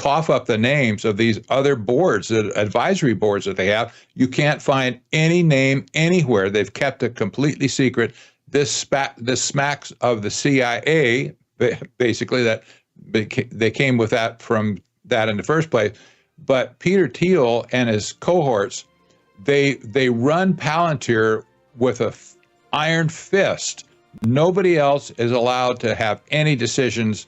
cough up the names of these other boards, the advisory boards that they have. You can't find any name anywhere. They've kept it completely secret. This smacks of the CIA, basically, that they came with that from that in the first place. But Peter Thiel and his cohorts, they run Palantir with a iron fist. Nobody else is allowed to have any decisions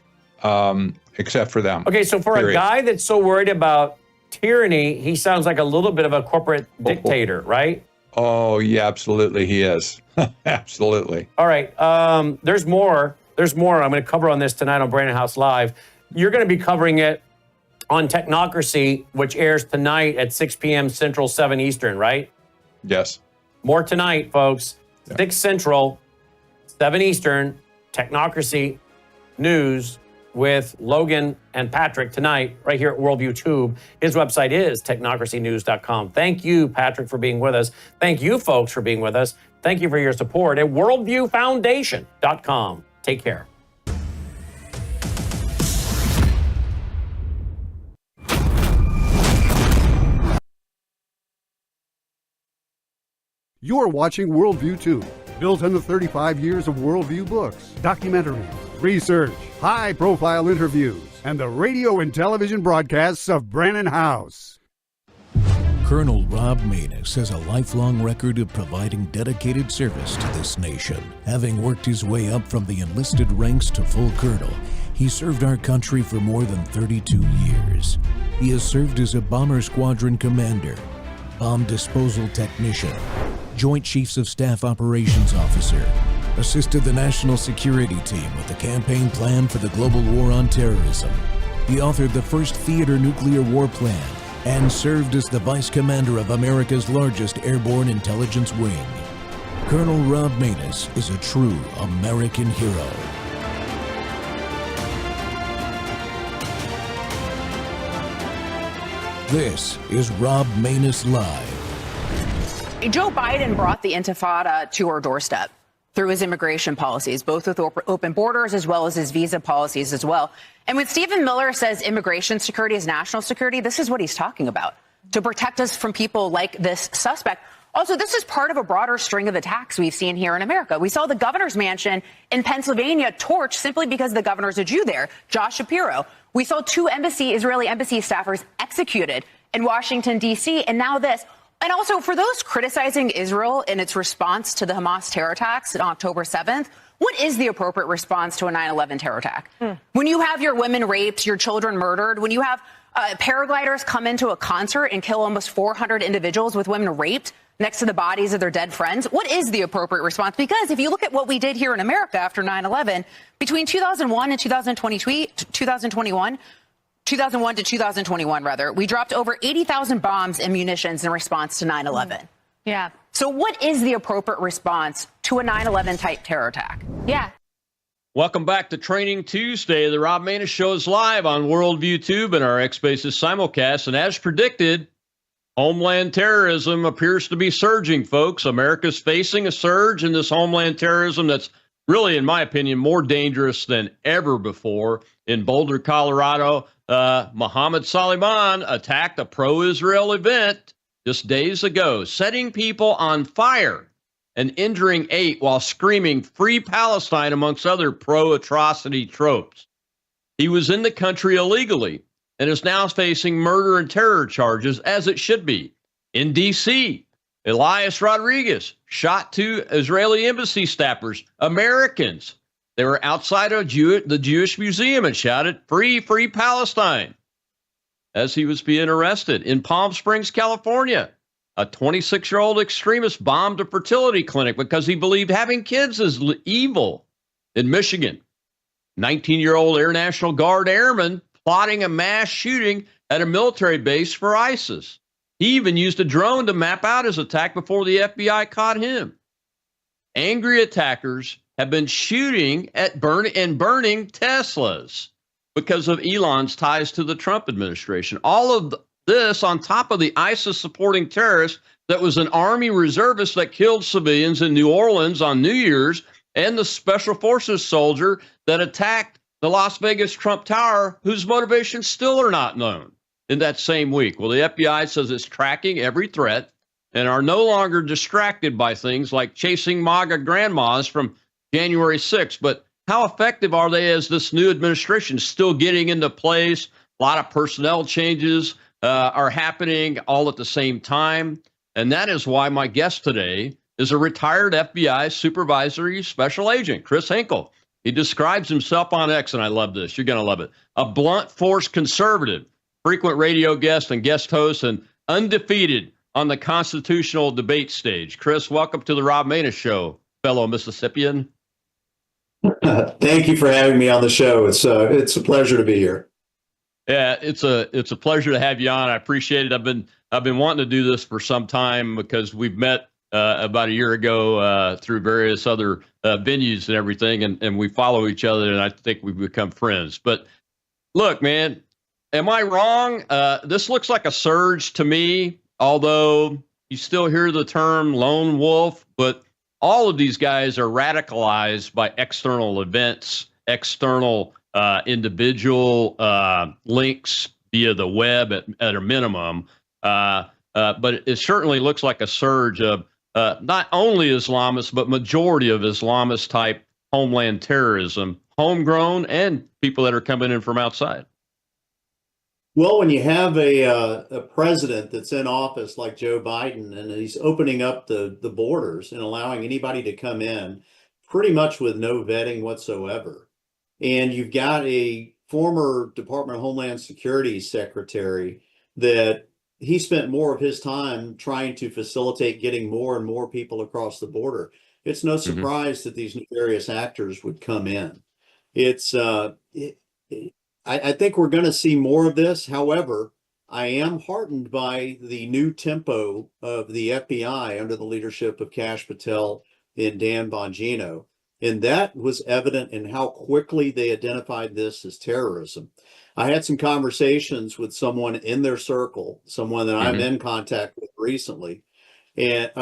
except for them. Okay, so for a guy that's so worried about tyranny, he sounds like a little bit of a corporate dictator, right? Oh, yeah, absolutely he is. Absolutely. All right, there's more. There's more. I'm going to cover on this tonight on Brandon House Live. You're going to be covering it on Technocracy, which airs tonight at 6 p.m. Central, 7 Eastern, right? Yes. More tonight, folks. Yeah. 6 Central, 7 Eastern, Technocracy News with Logan and Patrick tonight, right here at Worldview Tube. His website is technocracynews.com. Thank you, Patrick, for being with us. Thank you, folks, for being with us. Thank you for your support at worldviewfoundation.com. Take care. You're watching Worldview Tube, built on the 35 years of Worldview books, documentaries, research, high-profile interviews, and the radio and television broadcasts of Brannon House. Colonel Rob Maness has a lifelong record of providing dedicated service to this nation. Having worked his way up from the enlisted ranks to full colonel, he served our country for more than 32 years. He has served as a bomber squadron commander, bomb disposal technician, Joint Chiefs of Staff Operations Officer, assisted the National Security Team with the campaign plan for the global war on terrorism. He authored the first theater nuclear war plan and served as the Vice Commander of America's largest airborne intelligence wing. Colonel Rob Maness is a true American hero. This is Rob Maness Live. Joe Biden brought the Intifada to our doorstep through his immigration policies, both with open borders as well as his visa policies as well. And when Stephen Miller says immigration security is national security, this is what he's talking about, to protect us from people like this suspect. Also, this is part of a broader string of attacks we've seen here in America. We saw the governor's mansion in Pennsylvania torched simply because the governor's a Jew there, Josh Shapiro. We saw 2 Israeli embassy staffers executed in Washington, D.C., and now this. And also, for those criticizing Israel in its response to the Hamas terror attacks on October 7th, what is the appropriate response to a 9/11 terror attack? When you have your women raped, your children murdered, when you have paragliders come into a concert and kill almost 400 individuals with women raped next to the bodies of their dead friends, what is the appropriate response? Because if you look at what we did here in America after 9/11, between 2001 and 2001 to 2021, we dropped over 80,000 bombs and munitions in response to 9/11. Yeah. So what is the appropriate response to a 9/11 type terror attack? Yeah. Welcome back to Training Tuesday. The Rob Maness Show is live on Worldview Tube and our X Spaces simulcast. And as predicted, homeland terrorism appears to be surging, folks. America's facing a surge in this homeland terrorism that's really, in my opinion, more dangerous than ever before. In Boulder, Colorado, Mohammed Saliman attacked a pro-Israel event just days ago, setting people on fire and injuring 8 while screaming "Free Palestine" amongst other pro-atrocity tropes. He was in the country illegally and is now facing murder and terror charges, as it should be. In D.C., Elias Rodriguez shot 2 Israeli embassy staffers, Americans. They were outside of the Jewish Museum and shouted, "Free, free Palestine," as he was being arrested. In Palm Springs, California, a 26-year-old extremist bombed a fertility clinic because he believed having kids is evil. In Michigan, 19-year-old Air National Guard airman plotting a mass shooting at a military base for ISIS. He even used a drone to map out his attack before the FBI caught him. Angry attackers have been shooting at burning Teslas because of Elon's ties to the Trump administration. All of this on top of the ISIS-supporting terrorist that was an Army reservist that killed civilians in New Orleans on New Year's, and the Special Forces soldier that attacked the Las Vegas Trump Tower, whose motivations still are not known in that same week. Well, the FBI says it's tracking every threat and are no longer distracted by things like chasing MAGA grandmas from January 6th. But how effective are they as this new administration is still getting into place? A lot of personnel changes are happening all at the same time. And that is why my guest today is a retired FBI supervisory special agent, Chris Hinkle. He describes himself on X, and I love this. You're going to love it. A blunt force conservative, frequent radio guest and guest host, and undefeated on the constitutional debate stage. Chris, welcome to the Rob Maness Show, fellow Mississippian. Thank you for having me on the show. It's a pleasure to be here. Yeah, it's a pleasure to have you on. I appreciate it. I've been wanting to do this for some time because we've met about a year ago through various other venues and everything, and we follow each other, and I think we've become friends. But look, man, am I wrong? This looks like a surge to me, although you still hear the term lone wolf, but all of these guys are radicalized by external events, external individual links via the web at a minimum. But it certainly looks like a surge of not only Islamists, but majority of Islamist type homeland terrorism, homegrown and people that are coming in from outside. Well, when you have a president that's in office like Joe Biden, and he's opening up the borders and allowing anybody to come in pretty much with no vetting whatsoever, and you've got a former Department of Homeland Security secretary that he spent more of his time trying to facilitate getting more and more people across the border. It's no surprise that these nefarious actors would come in. I think we're going to see more of this. However, I am heartened by the new tempo of the FBI under the leadership of Kash Patel and Dan Bongino. And that was evident in how quickly they identified this as terrorism. I had some conversations with someone in their circle, someone that I'm in contact with recently, and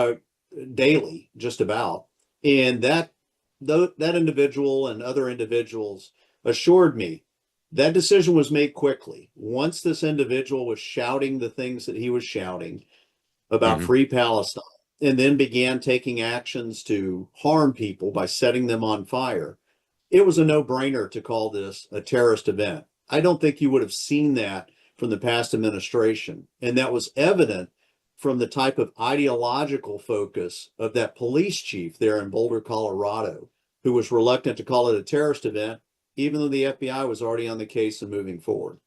daily, just about. And that individual and other individuals assured me that decision was made quickly. Once this individual was shouting the things that he was shouting about free Palestine, and then began taking actions to harm people by setting them on fire, it was a no-brainer to call this a terrorist event. I don't think you would have seen that from the past administration. And that was evident from the type of ideological focus of that police chief there in Boulder, Colorado, who was reluctant to call it a terrorist event, even though the FBI was already on the case and moving forward.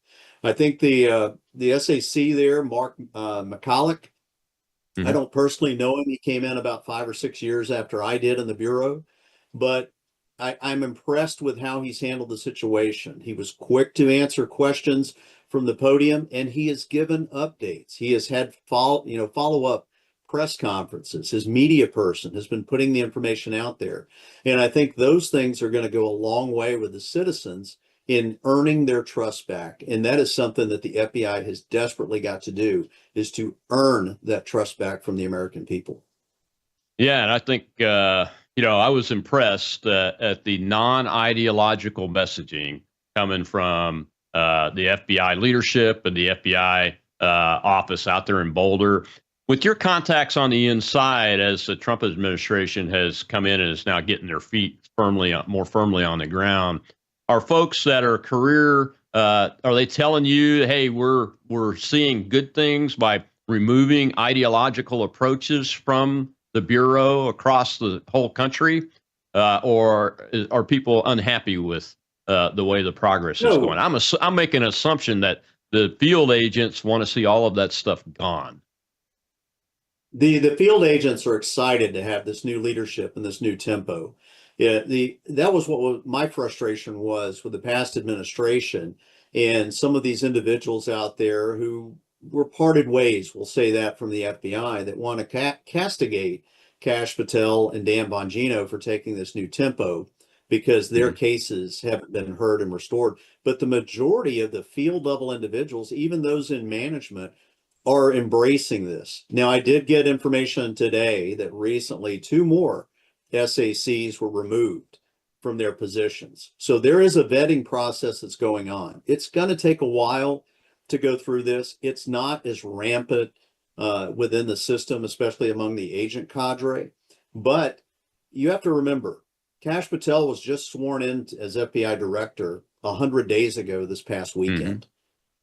I think the SAC there, Mark McCulloch, I don't personally know him. He came in about 5 or 6 years after I did in the Bureau, but I'm impressed with how he's handled the situation. He was quick to answer questions from the podium, and he has given updates. He has had follow-up press conferences. His media person has been putting the information out there. And I think those things are going to go a long way with the citizens in earning their trust back. And that is something that the FBI has desperately got to do, is to earn that trust back from the American people. Yeah, and I think, I was impressed at the non-ideological messaging coming from the FBI leadership and the FBI office out there in Boulder. With your contacts on the inside, as the Trump administration has come in and is now getting their feet more firmly on the ground, are folks that are are they telling you, hey, we're seeing good things by removing ideological approaches from the Bureau across the whole country, or are people unhappy with the way the progress is going? I'm making an assumption that the field agents want to see all of that stuff gone. The field agents are excited to have this new leadership and this new tempo. Yeah, that was what my frustration was with the past administration and some of these individuals out there who were parted ways, we'll say that, from the FBI, that want to castigate Kash Patel and Dan Bongino for taking this new tempo because their cases haven't been heard and restored. But the majority of the field level individuals, even those in management, are embracing this. Now, I did get information today that recently 2 more SACs were removed from their positions. So there is a vetting process that's going on. It's going to take a while to go through this. It's not as rampant within the system, especially among the agent cadre. But you have to remember, Kash Patel was just sworn in as FBI director 100 days ago this past weekend.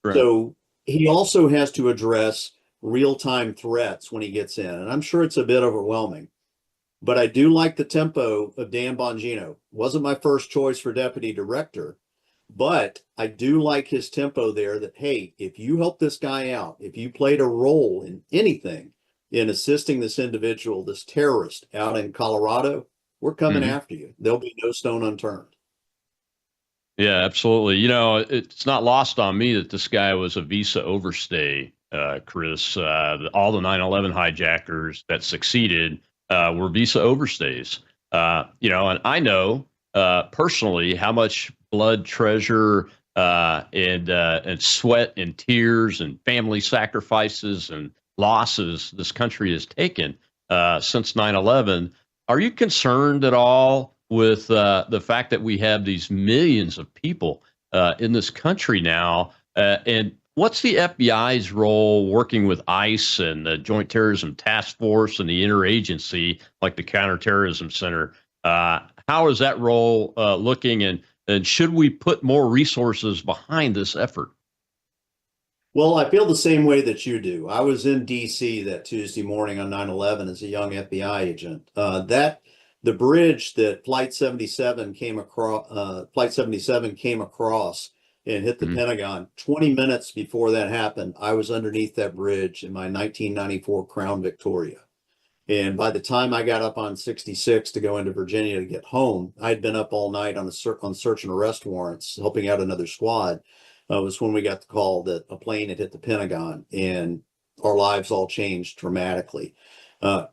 Right. So he also has to address real-time threats when he gets in. And I'm sure it's a bit overwhelming. But I do like the tempo of Dan Bongino. Wasn't my first choice for deputy director, but I do like his tempo there that, hey, if you help this guy out, if you played a role in anything in assisting this individual, this terrorist out in Colorado, we're coming after you. There'll be no stone unturned. Yeah, absolutely. You know, it's not lost on me that this guy was a visa overstay, Chris. All the 9/11 hijackers that succeeded were visa overstays. You know, and I know personally how much blood, treasure, and sweat and tears and family sacrifices and losses this country has taken since 9/11. Are you concerned at all with the fact that we have these millions of people in this country now? And what's the FBI's role working with ICE and the Joint Terrorism Task Force and the interagency, like the Counterterrorism Center? How is that role looking, and should we put more resources behind this effort? Well, I feel the same way that you do. I was in DC that Tuesday morning on 9/11 as a young FBI agent. The bridge that Flight 77 came across, and hit the Pentagon. 20 minutes before that happened, I was underneath that bridge in my 1994 Crown Victoria. And by the time I got up on 66 to go into Virginia to get home, I'd been up all night on search and arrest warrants, helping out another squad. Was when we got the call that a plane had hit the Pentagon, and our lives all changed dramatically.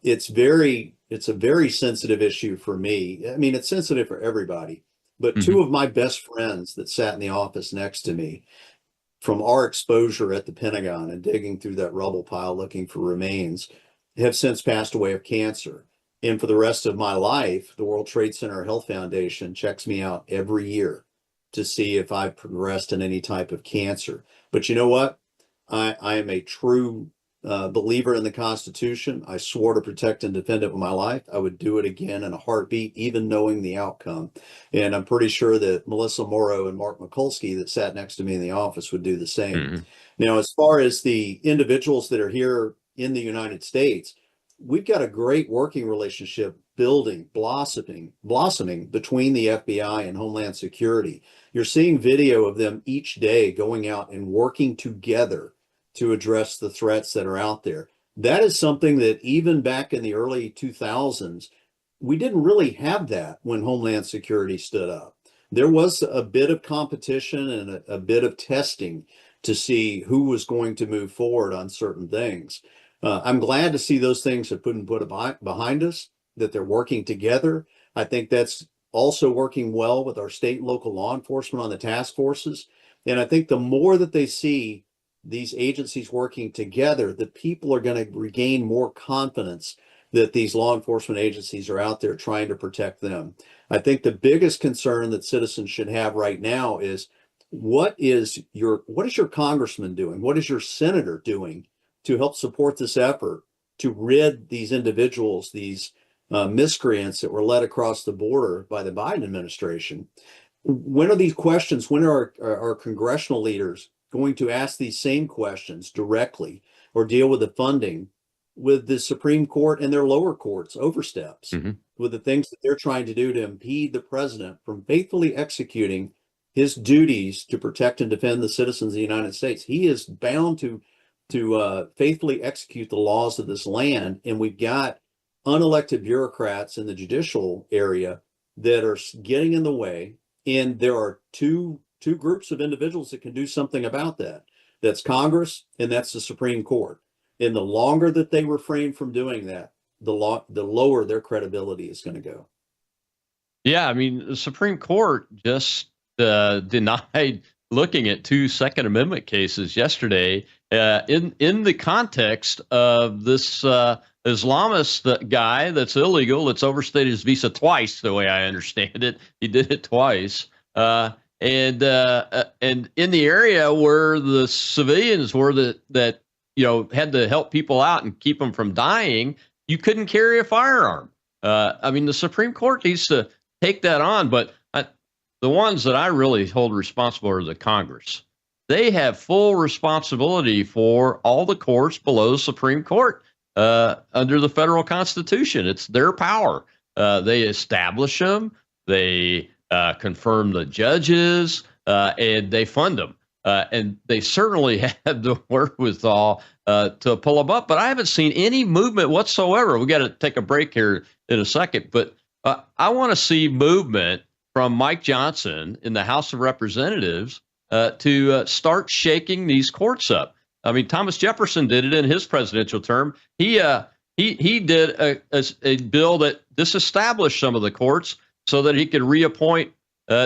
It's a very sensitive issue for me. I mean, it's sensitive for everybody, but two of my best friends that sat in the office next to me, from our exposure at the Pentagon and digging through that rubble pile looking for remains, have since passed away of cancer. And for the rest of my life, the World Trade Center Health Foundation checks me out every year to see if I've progressed in any type of cancer. But you know what? I am a true believer in the Constitution. I swore to protect and defend it with my life. I would do it again in a heartbeat, even knowing the outcome. And I'm pretty sure that Melissa Morrow and Mark Mikulski that sat next to me in the office would do the same. Now, as far as the individuals that are here in the United States, we've got a great working relationship blossoming between the FBI and Homeland Security. You're seeing video of them each day going out and working together to address the threats that are out there. That is something that even back in the early 2000s, we didn't really have that when Homeland Security stood up. There was a bit of competition and a bit of testing to see who was going to move forward on certain things. I'm glad to see those things have been put behind us, that they're working together. I think that's also working well with our state and local law enforcement on the task forces. And I think the more that they see these agencies working together, the people are going to regain more confidence that these law enforcement agencies are out there trying to protect them. I think the biggest concern that citizens should have right now is what is your congressman doing? What is your senator doing to help support this effort to rid these individuals, these miscreants that were led across the border by the Biden administration? When are these questions? When are our congressional leaders going to ask these same questions directly or deal with the funding with the Supreme Court and their lower courts oversteps with the things that they're trying to do to impede the president from faithfully executing his duties to protect and defend the citizens of the United States? He is bound to faithfully execute the laws of this land. And we've got unelected bureaucrats in the judicial area that are getting in the way. And there are two groups of individuals that can do something about that. That's Congress and that's the Supreme Court. And the longer that they refrain from doing that, the lower their credibility is going to go. Yeah, I mean, the Supreme Court just denied looking at 2 Second Amendment cases yesterday in the context of this Islamist guy that's illegal, that's overstayed his visa twice, the way I understand it. He did it twice. And in the area where the civilians were that had to help people out and keep them from dying, you couldn't carry a firearm. I mean, the Supreme Court needs to take that on, but the ones that I really hold responsible are the Congress. They have full responsibility for all the courts below the Supreme Court under the federal Constitution. It's their power. They establish them. They confirm the judges, and they fund them. And they certainly have the wherewithal to pull them up. But I haven't seen any movement whatsoever. We got to take a break here in a second. But I want to see movement from Mike Johnson in the House of Representatives to start shaking these courts up. I mean, Thomas Jefferson did it in his presidential term. He did a bill that disestablished some of the courts so that he could reappoint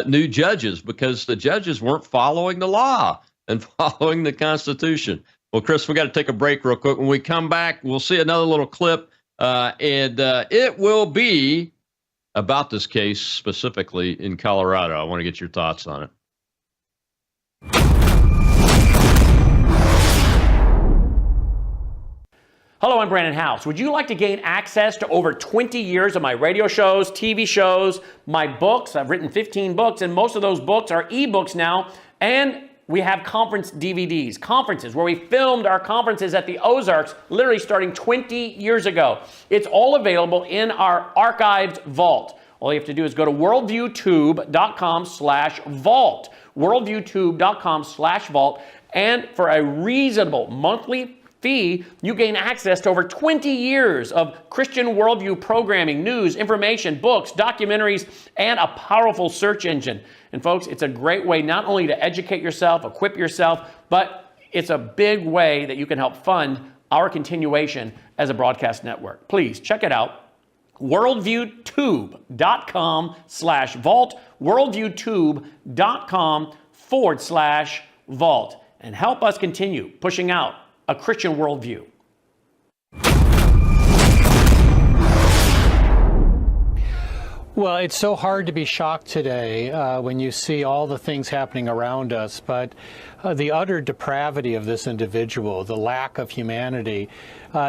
new judges because the judges weren't following the law and following the Constitution. Well, Chris, we got to take a break real quick. When we come back, we'll see another little clip, and it will be about this case specifically in Colorado. I want to get your thoughts on it. Hello, I'm Brandon House. Would you like to gain access to over 20 years of my radio shows, TV shows, my books? I've written 15 books, and most of those books are ebooks now. And we have conference DVDs, conferences where we filmed our conferences at the Ozarks, literally starting 20 years ago. It's all available in our archived vault. All you have to do is go to worldviewtube.com/vault, worldviewtube.com/vault, and for a reasonable monthly fee, you gain access to over 20 years of Christian worldview programming, news, information, books, documentaries, and a powerful search engine. And folks, it's a great way not only to educate yourself, equip yourself, but it's a big way that you can help fund our continuation as a broadcast network. Please check it out. worldviewtube.com/vault, worldviewtube.com/vault, and help us continue pushing out a Christian worldview. Well, it's so hard to be shocked today when you see all the things happening around us, but the utter depravity of this individual, the lack of humanity,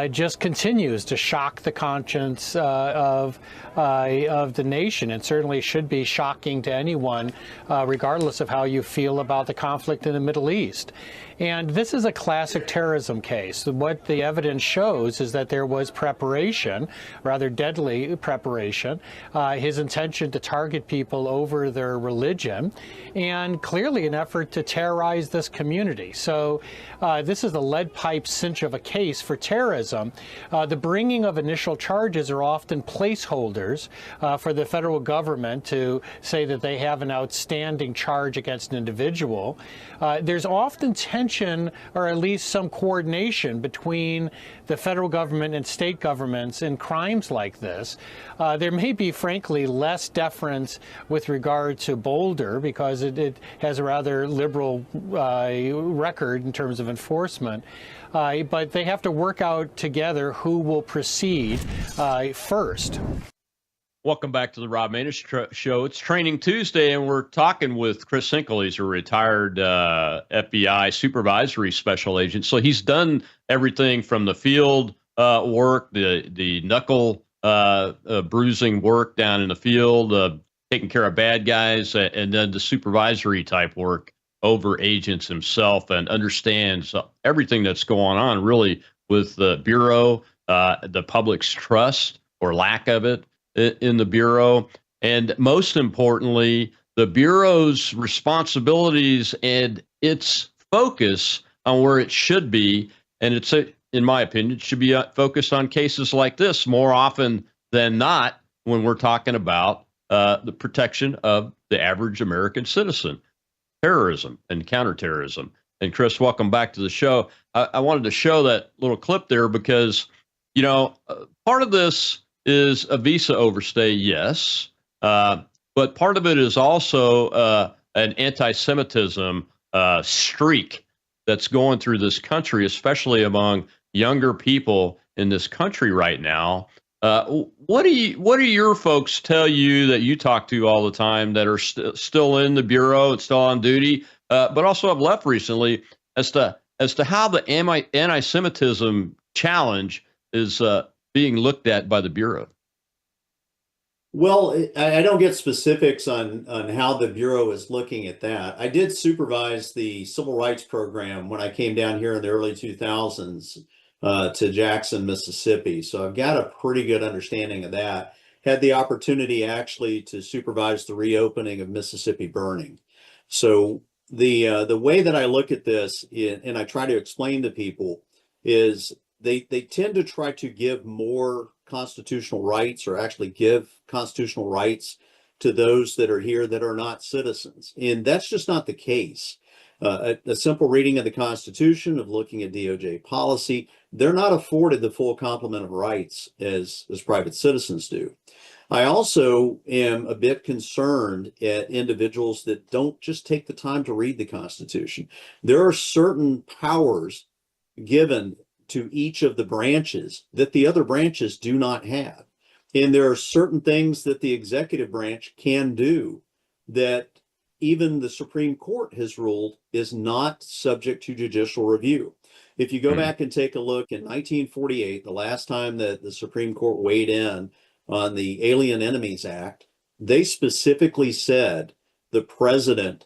just continues to shock the conscience of the nation, and certainly should be shocking to anyone, regardless of how you feel about the conflict in the Middle East. And this is a classic terrorism case. What the evidence shows is that there was preparation, rather deadly preparation, his intention to target people over their religion, and clearly an effort to terrorize this community. So this is a lead pipe cinch of a case for terrorism. The bringing of initial charges are often placeholders for the federal government to say that they have an outstanding charge against an individual. There's often tension, or at least some coordination, between the federal government and state governments in crimes like this. There may be, frankly, less deference with regard to Boulder because it has a rather liberal record in terms of enforcement. But they have to work out together who will proceed first. Welcome back to the Rob Maness Show. It's Training Tuesday, and we're talking with Chris Hinkle. He's a retired FBI supervisory special agent. So he's done everything from the field work, the knuckle bruising work down in the field, taking care of bad guys, and then the supervisory type work over agents himself, and understands everything that's going on really with the Bureau, the public's trust or lack of it in the Bureau, and most importantly, the Bureau's responsibilities and its focus on where it should be. And it's, in my opinion, it should be focused on cases like this more often than not when we're talking about the protection of the average American citizen, terrorism and counterterrorism. And Chris, welcome back to the show. I wanted to show that little clip there because, part of this is a visa overstay, yes, but part of it is also an anti-Semitism streak that's going through this country, especially among younger people in this country right now. What do your folks tell you that you talk to all the time that are still in the bureau and still on duty, but also have left recently, as to how the anti-Semitism challenge is being looked at by the bureau? Well, I don't get specifics on how the Bureau is looking at that. I did supervise the civil rights program when I came down here in the early 2000s to Jackson, Mississippi. So I've got a pretty good understanding of that. Had the opportunity actually to supervise the reopening of Mississippi Burning. So the way that I look at this, and I try to explain to people, is they tend to try to give more constitutional rights, or actually give constitutional rights to those that are here that are not citizens. And that's just not the case. A simple reading of the Constitution, of looking at DOJ policy, they're not afforded the full complement of rights as private citizens do. I also am a bit concerned at individuals that don't just take the time to read the Constitution. There are certain powers given to each of the branches that the other branches do not have. And there are certain things that the executive branch can do that even the Supreme Court has ruled is not subject to judicial review. If you go back and take a look in 1948, the last time that the Supreme Court weighed in on the Alien Enemies Act, they specifically said the president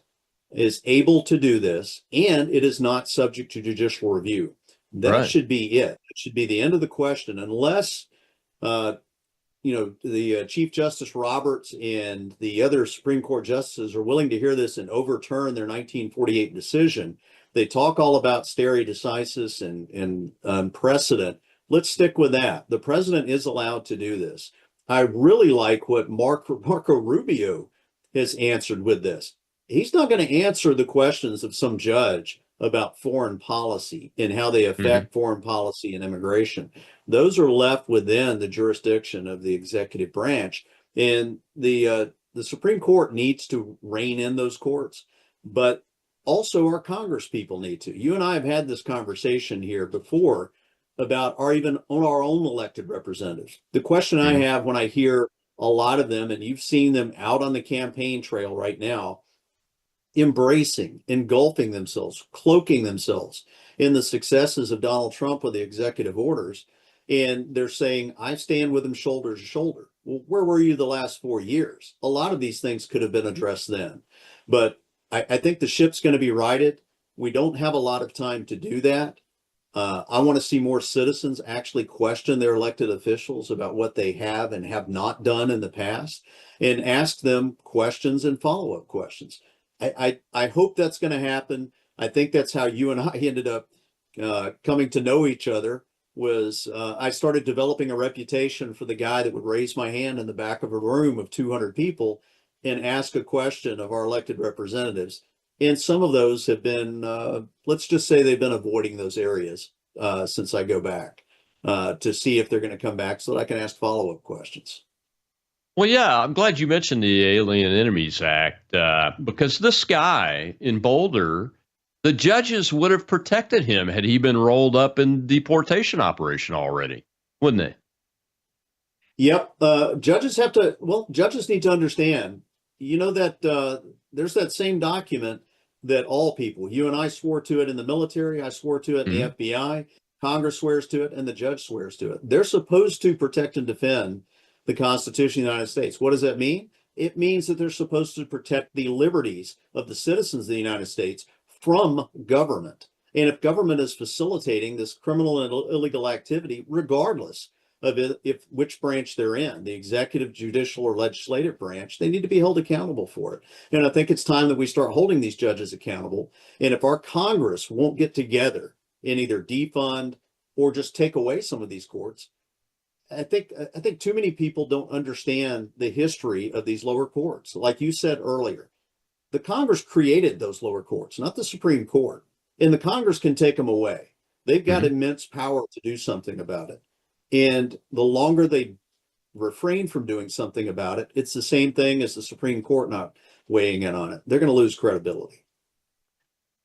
is able to do this and it is not subject to judicial review. That should be it. It should be the end of the question, unless, the Chief Justice Roberts and the other Supreme Court justices are willing to hear this and overturn their 1948 decision. They talk all about stare decisis and precedent. Let's stick with that. The president is allowed to do this. I really like what Marco Rubio has answered with this. He's not going to answer the questions of some judge about foreign policy and how they affect foreign policy and immigration. Those are left within the jurisdiction of the executive branch. And the Supreme Court needs to rein in those courts, but also our Congress people need to. You and I have had this conversation here before about even on our own elected representatives. The question I have when I hear a lot of them, and you've seen them out on the campaign trail right now, embracing, engulfing themselves, cloaking themselves in the successes of Donald Trump with the executive orders. And they're saying, I stand with him shoulder to shoulder. Well, where were you the last 4 years? A lot of these things could have been addressed then. But I think the ship's going to be righted. We don't have a lot of time to do that. I want to see more citizens actually question their elected officials about what they have and have not done in the past, and ask them questions and follow-up questions. I hope that's going to happen. I think that's how you and I ended up coming to know each other. Was I started developing a reputation for the guy that would raise my hand in the back of a room of 200 people and ask a question of our elected representatives. And some of those have been, let's just say they've been avoiding those areas since I go back to see if they're going to come back so that I can ask follow-up questions. Well, yeah, I'm glad you mentioned the Alien Enemies Act because this guy in Boulder, the judges would have protected him had he been rolled up in deportation operation already, wouldn't they? Yep. Judges need to understand, that there's that same document that all people, you and I swore to it in the military, I swore to it in the FBI, Congress swears to it, and the judge swears to it. They're supposed to protect and defend the Constitution of the United States. What does that mean? It means that they're supposed to protect the liberties of the citizens of the United States from government. And if government is facilitating this criminal and illegal activity, regardless of which branch they're in, the executive, judicial, or legislative branch, they need to be held accountable for it. And I think it's time that we start holding these judges accountable. And if our Congress won't get together and either defund or just take away some of these courts, I think too many people don't understand the history of these lower courts. Like you said earlier, the Congress created those lower courts, not the Supreme Court. And the Congress can take them away. They've got immense power to do something about it. And the longer they refrain from doing something about it, it's the same thing as the Supreme Court not weighing in on it. They're going to lose credibility.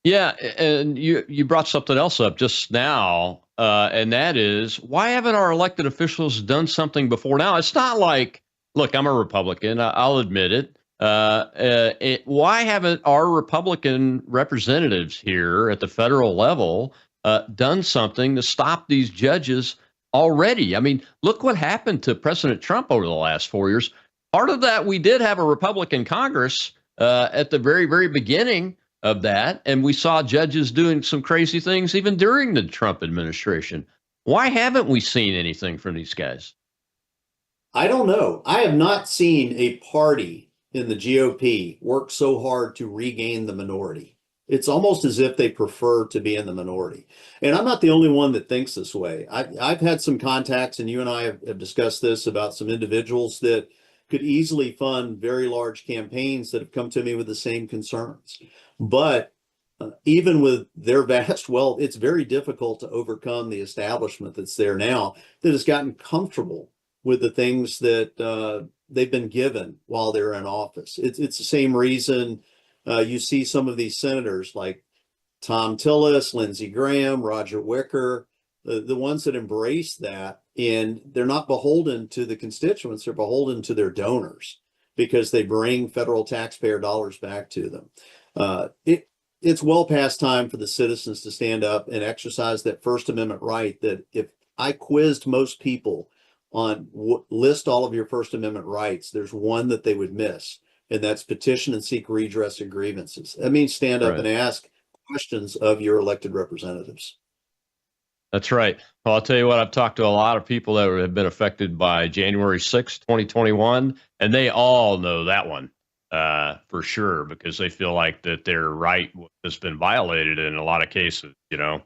Yeah, and you brought something else up just now, and that is, why haven't our elected officials done something before now? It's not like, look, I'm a Republican, I'll admit it. Why haven't our Republican representatives here at the federal level done something to stop these judges already? I mean, look what happened to President Trump over the last 4 years. Part of that, we did have a Republican Congress at the very, very beginning of that. And we saw judges doing some crazy things even during the Trump administration. Why haven't we seen anything from these guys? I don't know. I have not seen a party in the GOP work so hard to regain the minority. It's almost as if they prefer to be in the minority. And I'm not the only one that thinks this way. I've had some contacts, and you and I have discussed this, about some individuals that could easily fund very large campaigns that have come to me with the same concerns. But even with their vast wealth, it's very difficult to overcome the establishment that's there now that has gotten comfortable with the things that they've been given while they're in office. It's the same reason you see some of these senators like Tom Tillis, Lindsey Graham, Roger Wicker, the ones that embrace that, and they're not beholden to the constituents, they're beholden to their donors because they bring federal taxpayer dollars back to them. It's well past time for the citizens to stand up and exercise that First Amendment right. That if I quizzed most people on list all of your First Amendment rights, there's one that they would miss, and that's petition and seek redress of grievances. That means stand up and ask questions of your elected representatives. That's right. Well, I'll tell you what, I've talked to a lot of people that have been affected by January 6th, 2021, and they all know that one. For sure, because they feel like that their right has been violated in a lot of cases. You know,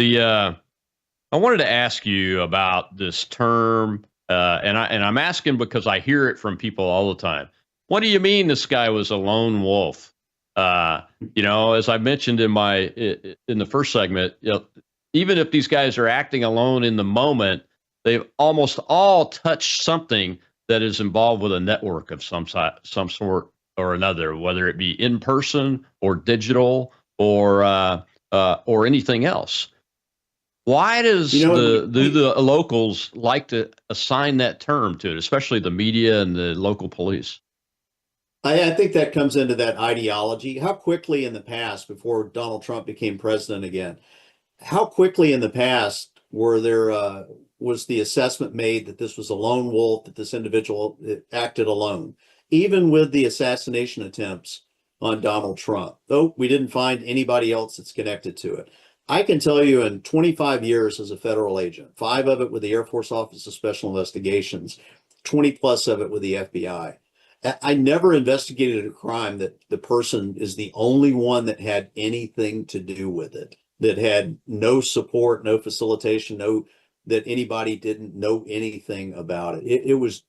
I wanted to ask you about this term, and I'm asking because I hear it from people all the time. What do you mean this guy was a lone wolf? As I mentioned in the first segment, even if these guys are acting alone in the moment, they've almost all touched something that is involved with a network of some sort or another, whether it be in person or digital or anything else. Why does do the locals like to assign that term to it, especially the media and the local police? I think that comes into that ideology. How quickly in the past, before Donald Trump became president again, how quickly in the past was the assessment made that this was a lone wolf, that this individual acted alone? Even with the assassination attempts on Donald Trump, though we didn't find anybody else that's connected to it. I can tell you in 25 years as a federal agent, 5 of it with the Air Force Office of Special Investigations, 20 plus of it with the FBI. I never investigated a crime that the person is the only one that had anything to do with it, that had no support, no facilitation, that anybody didn't know anything about it. It was,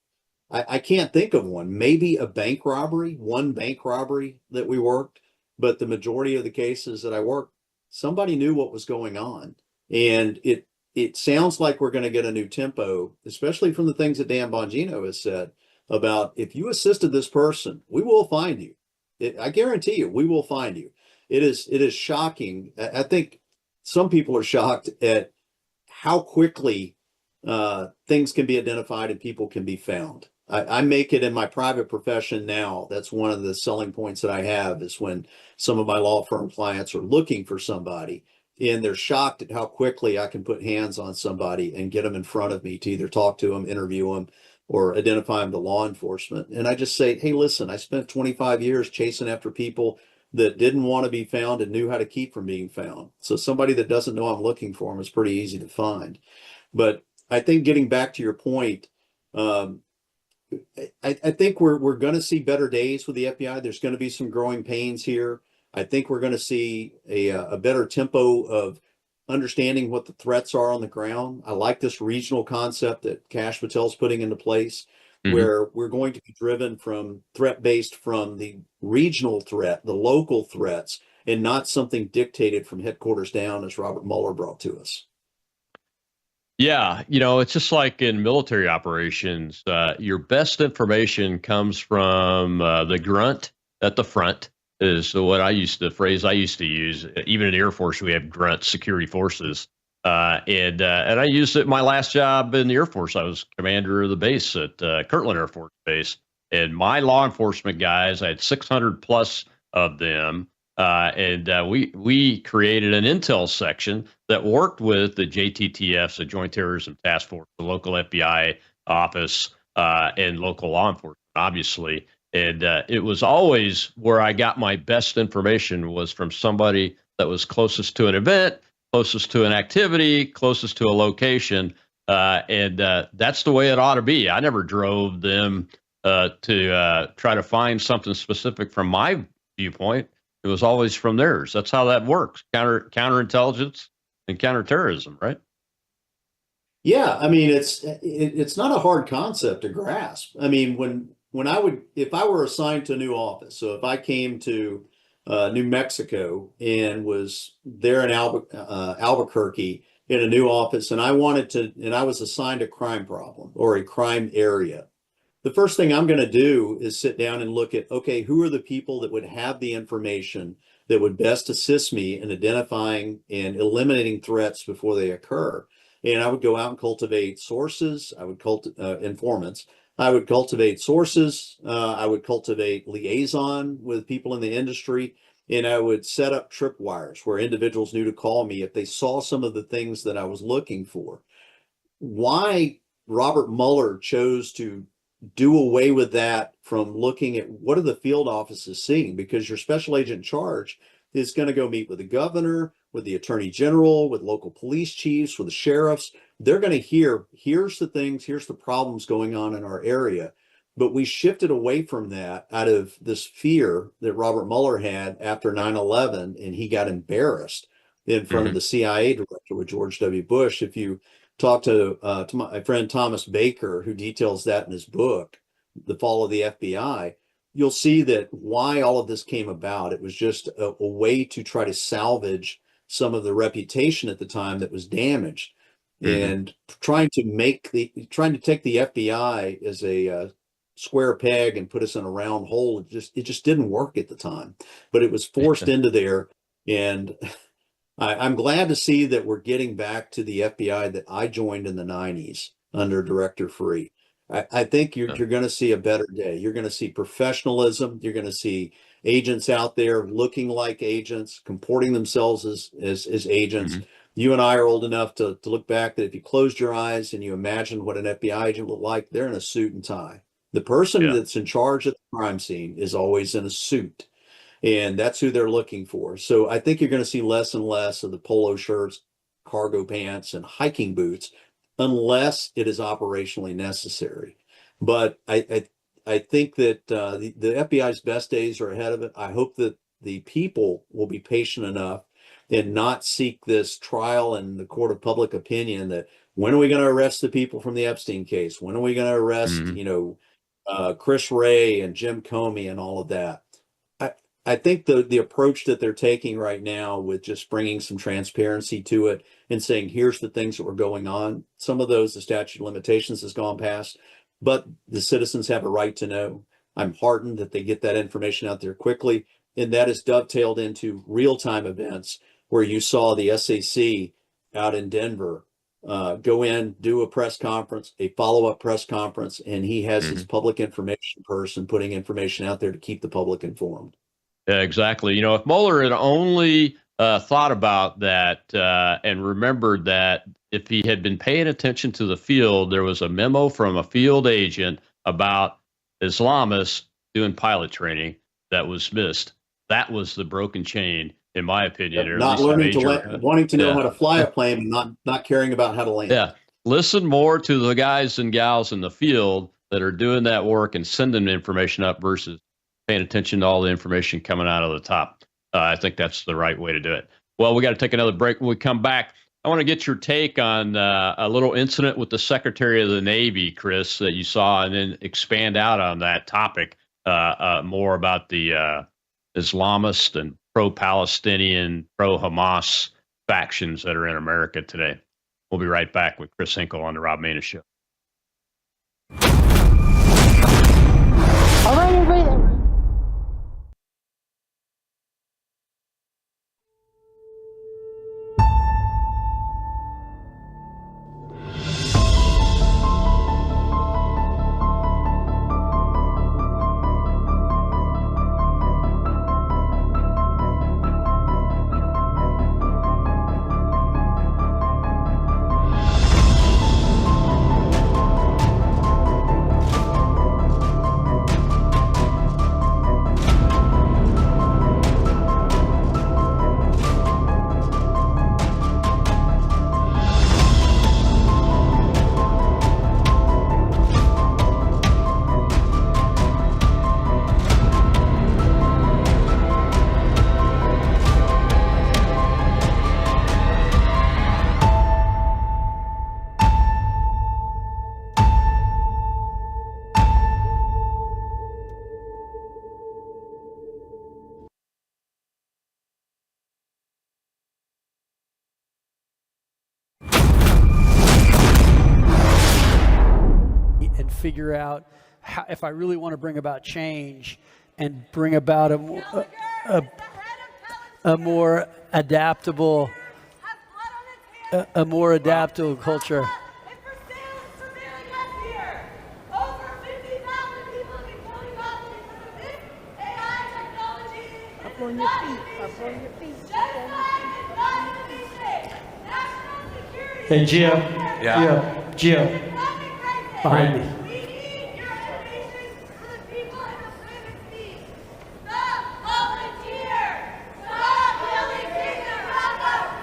I can't think of one, maybe one bank robbery that we worked, but the majority of the cases that I worked, somebody knew what was going on. And it sounds like we're going to get a new tempo, especially from the things that Dan Bongino has said about, if you assisted this person, we will find you. I guarantee you, we will find you. It is shocking. I think some people are shocked at how quickly things can be identified and people can be found. I make it in my private profession now. That's one of the selling points that I have, is when some of my law firm clients are looking for somebody and they're shocked at how quickly I can put hands on somebody and get them in front of me to either talk to them, interview them, or identify them to law enforcement. And I just say, hey, listen, I spent 25 years chasing after people that didn't want to be found and knew how to keep from being found. So somebody that doesn't know I'm looking for them is pretty easy to find. But I think, getting back to your point, I think we're going to see better days with the FBI. There's going to be some growing pains here. I think we're going to see a better tempo of understanding what the threats are on the ground. I like this regional concept that Kash Patel's putting into place, where we're going to be driven from threat-based from the regional threat, the local threats, and not something dictated from headquarters down, as Robert Mueller brought to us. Yeah, it's just like in military operations. Your best information comes from the grunt at the front, is what the phrase I used to use. Even in the Air Force, we have grunt security forces. And I used it in my last job in the Air Force. I was commander of the base at Kirtland Air Force Base. And my law enforcement guys, I had 600 plus of them. We created an intel section that worked with the JTTFs, the Joint Terrorism Task Force, the local FBI office, and local law enforcement, obviously. And it was always where I got my best information was from somebody that was closest to an event, closest to an activity, closest to a location. And that's the way it ought to be. I never drove them to try to find something specific from my viewpoint. It was always from theirs. That's how that works. Counterintelligence and counterterrorism, right? Yeah, I mean it's not a hard concept to grasp. I mean, if I were assigned to a new office, so if I came to New Mexico and was there in Albuquerque in a new office, and I was assigned a crime problem or a crime area, the first thing I'm going to do is sit down and look at, okay, who are the people that would have the information that would best assist me in identifying and eliminating threats before they occur. And I would go out and cultivate sources. I would informants. I would cultivate sources. I would cultivate liaison with people in the industry. And I would set up tripwires where individuals knew to call me if they saw some of the things that I was looking for. Why Robert Mueller chose to do away with that from looking at what are the field offices seeing, because your special agent in charge is going to go meet with the governor, with the attorney general, with local police chiefs, with the sheriffs. They're going to hear, here's the things, here's the problems going on in our area. But we shifted away from that out of this fear that Robert Mueller had after 9/11, and he got embarrassed in front of the CIA director with George W. Bush. If you talk to my friend Thomas Baker, who details that in his book, The Fall of the FBI, you'll see that why all of this came about. It was just a way to try to salvage some of the reputation at the time that was damaged, and trying to take the FBI as a square peg and put us in a round hole. It just didn't work at the time, but it was forced into there. And I'm glad to see that we're getting back to the FBI that I joined in the 90s under Director Free. I think you're going to see a better day. You're going to see professionalism. You're going to see agents out there looking like agents, comporting themselves as agents. You and I are old enough to look back that if you closed your eyes and you imagine what an FBI agent looked like, they're in a suit and tie. The person that's in charge at the crime scene is always in a suit. And that's who they're looking for. So I think you're going to see less and less of the polo shirts, cargo pants, and hiking boots, unless it is operationally necessary. But I think that the FBI's best days are ahead of it. I hope that the people will be patient enough and not seek this trial in the court of public opinion that when are we going to arrest the people from the Epstein case? When are we going to arrest, Chris Wray and Jim Comey and all of that? I think the approach that they're taking right now with just bringing some transparency to it and saying, here's the things that were going on. Some of those, the statute of limitations has gone past, but the citizens have a right to know. I'm heartened that they get that information out there quickly. And that is dovetailed into real-time events where you saw the SAC out in Denver go in, do a press conference, a follow-up press conference, and he has his public information person putting information out there to keep the public informed. Yeah, exactly. If Mueller had only thought about that and remembered that if he had been paying attention to the field, there was a memo from a field agent about Islamists doing pilot training that was missed. That was the broken chain, in my opinion. Or not learning wanting to know how to fly a plane and not caring about how to land. Yeah. Listen more to the guys and gals in the field that are doing that work and sending information up versus paying attention to all the information coming out of the top. I think that's the right way to do it. Well, we got to take another break. When we come back, I want to get your take on a little incident with the Secretary of the Navy, Chris, that you saw, and then expand out on that topic more about the Islamist and pro-Palestinian, pro-Hamas factions that are in America today. We'll be right back with Chris Hinkle on the Rob Maness Show. All right, everybody. figure out how, if I really want to bring about change and bring about a more adaptable culture. Up on your feet. Up on your feet. Hey, Gio. Yeah. Gio. Behind me.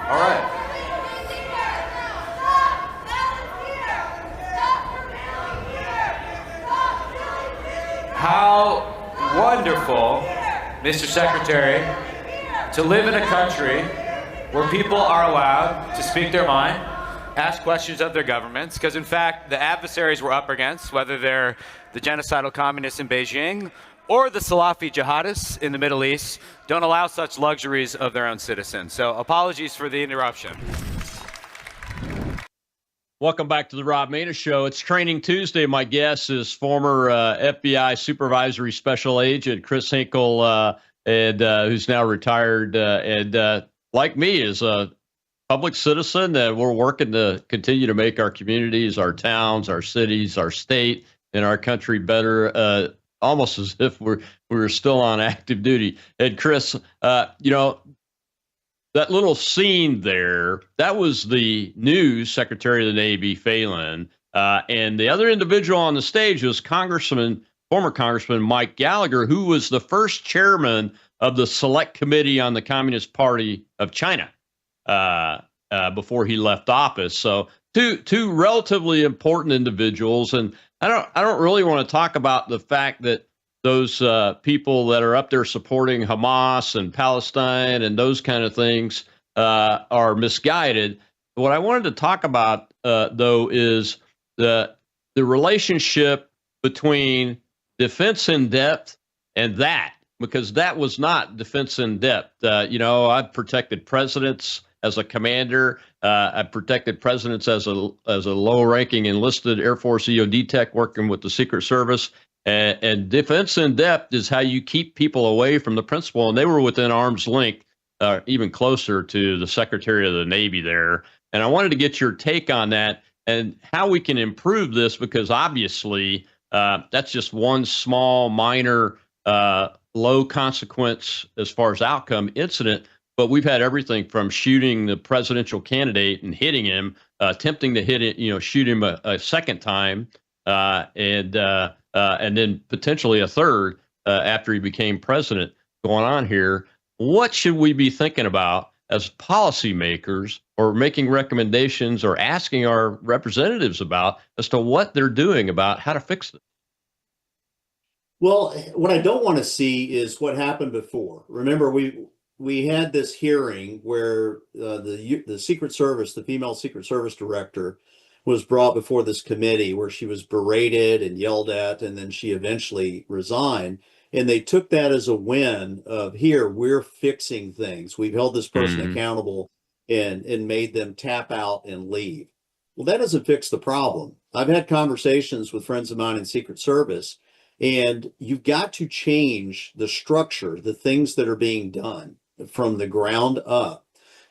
All right. How wonderful, Mr. Secretary, to live in a country where people are allowed to speak their mind, ask questions of their governments, because in fact, the adversaries we're up against, whether they're the genocidal communists in Beijing or the Salafi jihadists in the Middle East, don't allow such luxuries of their own citizens. So apologies for the interruption. Welcome back to the Rob Maness Show. It's Training Tuesday. My guest is former FBI Supervisory Special Agent Chris Hinkle, and who's now retired, and like me, is a public citizen. That we're working to continue to make our communities, our towns, our cities, our state, and our country better. Almost as if we were still on active duty. And Chris, that little scene there, that was the new Secretary of the Navy, Phelan. And the other individual on the stage was former Congressman Mike Gallagher, who was the first chairman of the Select Committee on the Communist Party of China before he left office. So two relatively important individuals. And I don't really want to talk about the fact that those people that are up there supporting Hamas and Palestine and those kind of things are misguided. What I wanted to talk about, though, is the relationship between defense in depth and that, because that was not defense in depth. I've protected presidents as a commander. I've protected presidents as a low-ranking enlisted Air Force EOD tech working with the Secret Service. And defense in depth is how you keep people away from the principal. And they were within arm's length, even closer to the Secretary of the Navy there. And I wanted to get your take on that and how we can improve this, because obviously that's just one small, minor, low consequence as far as outcome incident. But we've had everything from shooting the presidential candidate and hitting him, attempting to hit it, shoot him a second time, and then potentially a third after he became president going on here. What should we be thinking about as policymakers, or making recommendations or asking our representatives about as to what they're doing about how to fix it? Well, what I don't want to see is what happened before. Remember, we had this hearing where the Secret Service, the female Secret Service director, was brought before this committee where she was berated and yelled at, and then she eventually resigned. And they took that as a win of, here, we're fixing things. We've held this person accountable and made them tap out and leave. Well, that doesn't fix the problem. I've had conversations with friends of mine in Secret Service, and you've got to change the structure, the things that are being done from the ground up.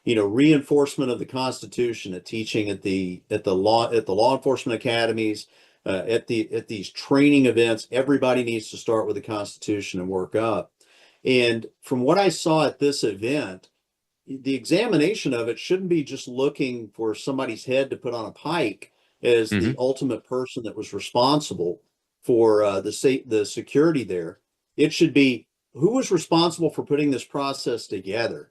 Reinforcement of the Constitution, at teaching at the law enforcement academies, at these training events. Everybody needs to start with the Constitution and work up. And from what I saw at this event, the examination of it shouldn't be just looking for somebody's head to put on a pike as the ultimate person that was responsible for the security there. It should be, who was responsible for putting this process together?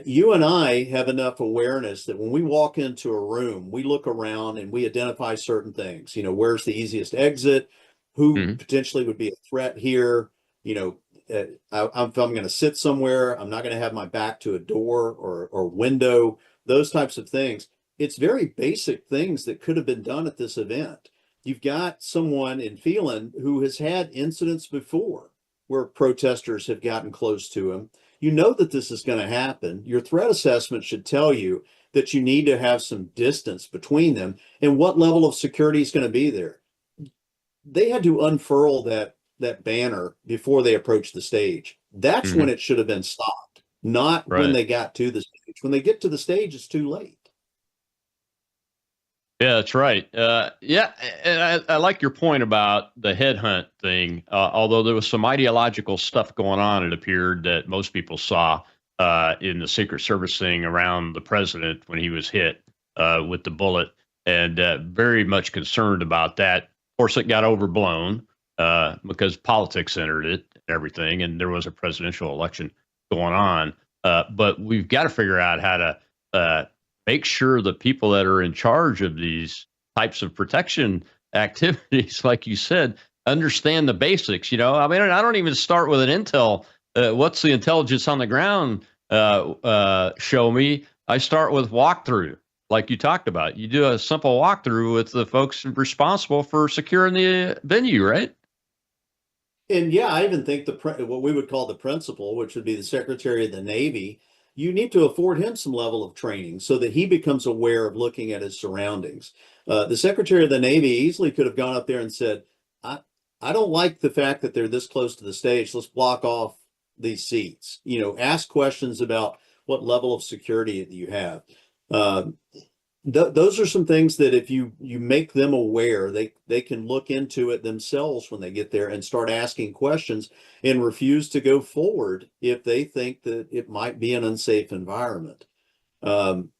You and I have enough awareness that when we walk into a room, we look around and we identify certain things. Where's the easiest exit? Who potentially would be a threat here? If I'm going to sit somewhere, I'm not going to have my back to a door or window, those types of things. It's very basic things that could have been done at this event. You've got someone in Phelan who has had incidents before where protesters have gotten close to him. You know that this is going to happen. Your threat assessment should tell you that you need to have some distance between them and what level of security is going to be there. they had to unfurl that banner before they approached the stage. That's when it should have been stopped, not when they got to the stage. When they get to the stage, it's too late. Yeah, that's right. Yeah, and I like your point about the headhunt thing. Although there was some ideological stuff going on, it appeared that most people saw in the Secret Service thing around the president when he was hit with the bullet, and very much concerned about that. Of course, it got overblown because politics entered it and everything, and there was a presidential election going on. But we've got to figure out how to make sure the people that are in charge of these types of protection activities, like you said, understand the basics. You know, I mean, I don't even start with an intel. What's the intelligence on the ground? Show me. I start with walkthrough, like you talked about. You do a simple walkthrough with the folks responsible for securing the venue, right? And yeah, I even think what we would call the principal, which would be the Secretary of the Navy, you need to afford him some level of training so that he becomes aware of looking at his surroundings. The Secretary of the Navy easily could have gone up there and said, I don't like the fact that they're this close to the stage. Let's block off these seats. You know, ask questions about what level of security that you have. Those are some things that if you make them aware, they can look into it themselves when they get there and start asking questions and refuse to go forward if they think that it might be an unsafe environment. I'll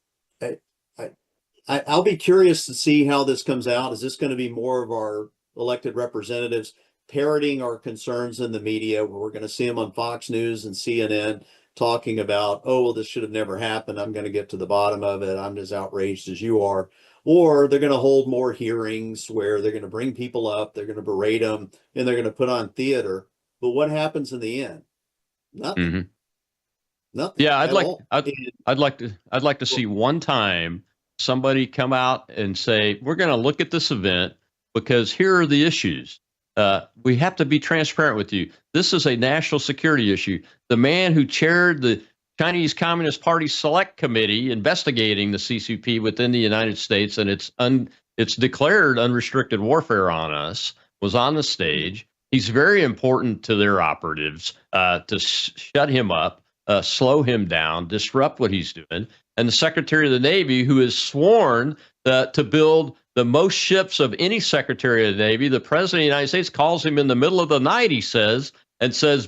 be curious to see how this comes out. Is this going to be more of our elected representatives parroting our concerns in the media, where we're going to see them on Fox News and CNN talking about, oh, well, this should have never happened. I'm going to get to the bottom of it. I'm as outraged as you are. Or they're going to hold more hearings where they're going to bring people up, they're going to berate them, and they're going to put on theater. But what happens in the end? Nothing. Nothing. Yeah, I'd like to see one time somebody come out and say, we're going to look at this event because here are the issues. We have to be transparent with you. This is a national security issue. The man who chaired the Chinese Communist Party Select Committee investigating the CCP within the United States, and it's declared unrestricted warfare on us, was on the stage. He's very important to their operatives to shut him up, slow him down, disrupt what he's doing. And the Secretary of the Navy, who is sworn to build the most ships of any Secretary of the Navy, the President of the United States calls him in the middle of the night, he says,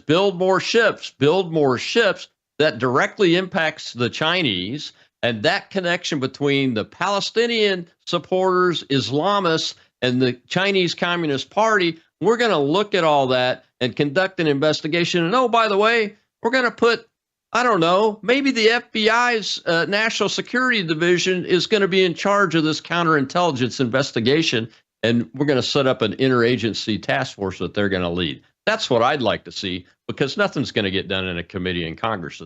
build more ships, build more ships. That directly impacts the Chinese, and that connection between the Palestinian supporters, Islamists, and the Chinese Communist Party. We're going to look at all that and conduct an investigation. And oh, by the way, we're going to put, I don't know, maybe the FBI's National Security Division is going to be in charge of this counterintelligence investigation, and we're going to set up an interagency task force that they're going to lead. That's what I'd like to see, because nothing's going to get done in a committee in Congress.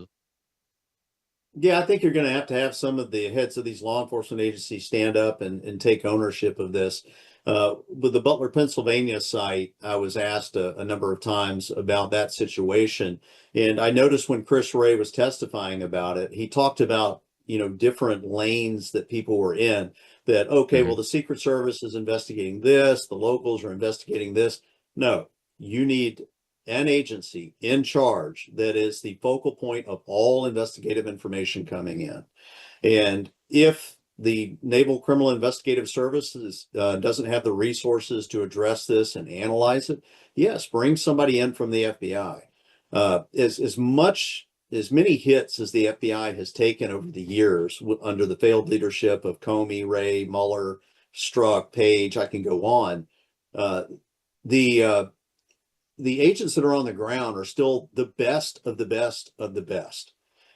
Yeah, I think you're going to have some of the heads of these law enforcement agencies stand up and take ownership of this. With the Butler, Pennsylvania site, I was asked a number of times about that situation. And I noticed when Chris Wray was testifying about it, he talked about, different lanes that people were in. That, okay, well, the Secret Service is investigating this, the locals are investigating this. No, you need an agency in charge that is the focal point of all investigative information coming in. And if the Naval Criminal Investigative Services doesn't have the resources to address this and analyze it, yes, bring somebody in from the FBI. As many hits as the FBI has taken over the years under the failed leadership of Comey, Wray, Mueller, Strzok, Page, I can go on. The agents that are on the ground are still the best of the best of the best.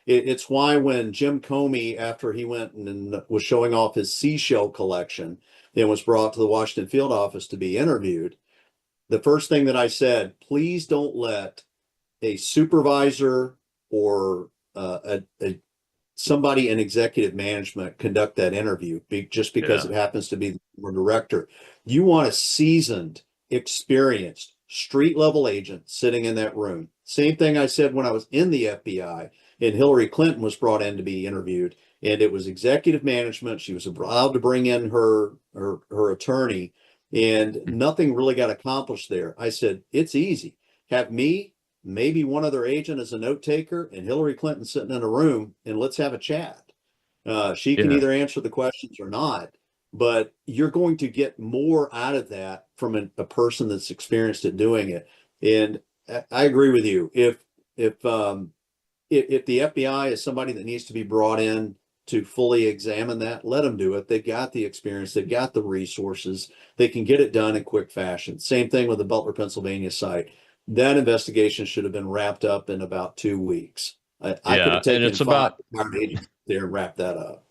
It's why when Jim Comey, after he went and was showing off his seashell collection and was brought to the Washington field office to be interviewed, the first thing that I said, please don't let a supervisor or somebody in executive management conduct that interview just because it happens to be the director. You want a seasoned, experienced, street level agent sitting in that room. Same thing I said when I was in the FBI and Hillary Clinton was brought in to be interviewed, and it was executive management. She was allowed to bring in her attorney, and nothing really got accomplished there. I said, it's easy. Have me, maybe one other agent as a note taker, and Hillary Clinton sitting in a room, and let's have a chat. She can either answer the questions or not, but you're going to get more out of that from a person that's experienced at doing it. And I agree with you. If the FBI is somebody that needs to be brought in to fully examine that, let them do it. They've got the experience, they've got the resources, they can get it done in quick fashion. Same thing with the Butler, Pennsylvania site. That investigation should have been wrapped up in about 2 weeks. I could have taken five agents there and wrapped that up.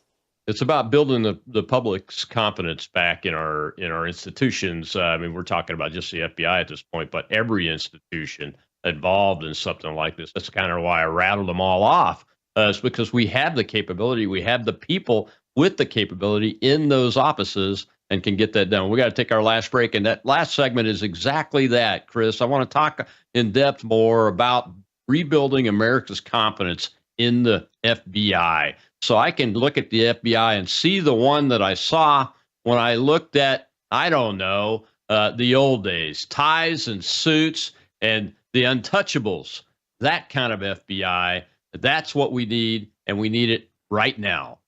It's about building the public's confidence back in our institutions. I mean, we're talking about just the FBI at this point, but every institution involved in something like this. That's kind of why I rattled them all off. It's because we have the capability, we have the people with the capability in those offices and can get that done. We got to take our last break, and that last segment is exactly that, Chris. I want to talk in depth more about rebuilding America's confidence in the FBI. So I can look at the FBI and see the one that I saw when I looked at, I don't know, the old days, ties and suits and the untouchables, that kind of FBI. That's what we need, and we need it right now.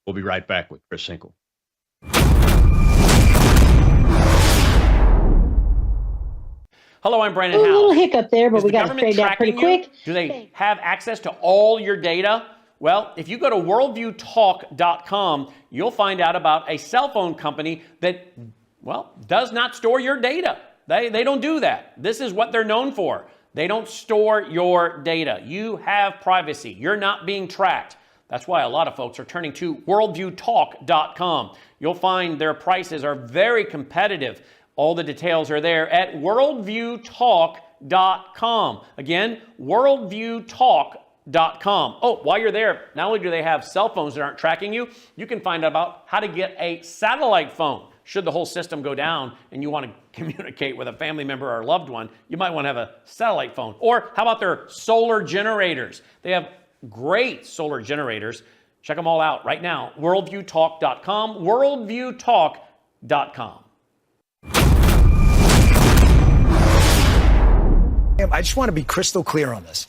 We'll be right back with Chris Hinkle. Hello, I'm Brandon A House. little hiccup there, but Is we the got to government straighten out pretty tracking you? quick. Do they have access to all your data? Well, if you go to worldviewtalk.com, you'll find out about a cell phone company that, well, does not store your data. They don't do that. This is what they're known for. They don't store your data. You have privacy. You're not being tracked. That's why a lot of folks are turning to worldviewtalk.com. You'll find their prices are very competitive. All the details are there at worldviewtalk.com. Again, worldviewtalk.com. Oh, while you're there, not only do they have cell phones that aren't tracking you, you can find out about how to get a satellite phone. Should the whole system go down and you want to communicate with a family member or a loved one, you might want to have a satellite phone. Or how about their solar generators? They have great solar generators. Check them all out right now. Worldviewtalk.com, worldviewtalk.com. I just want to be crystal clear on this.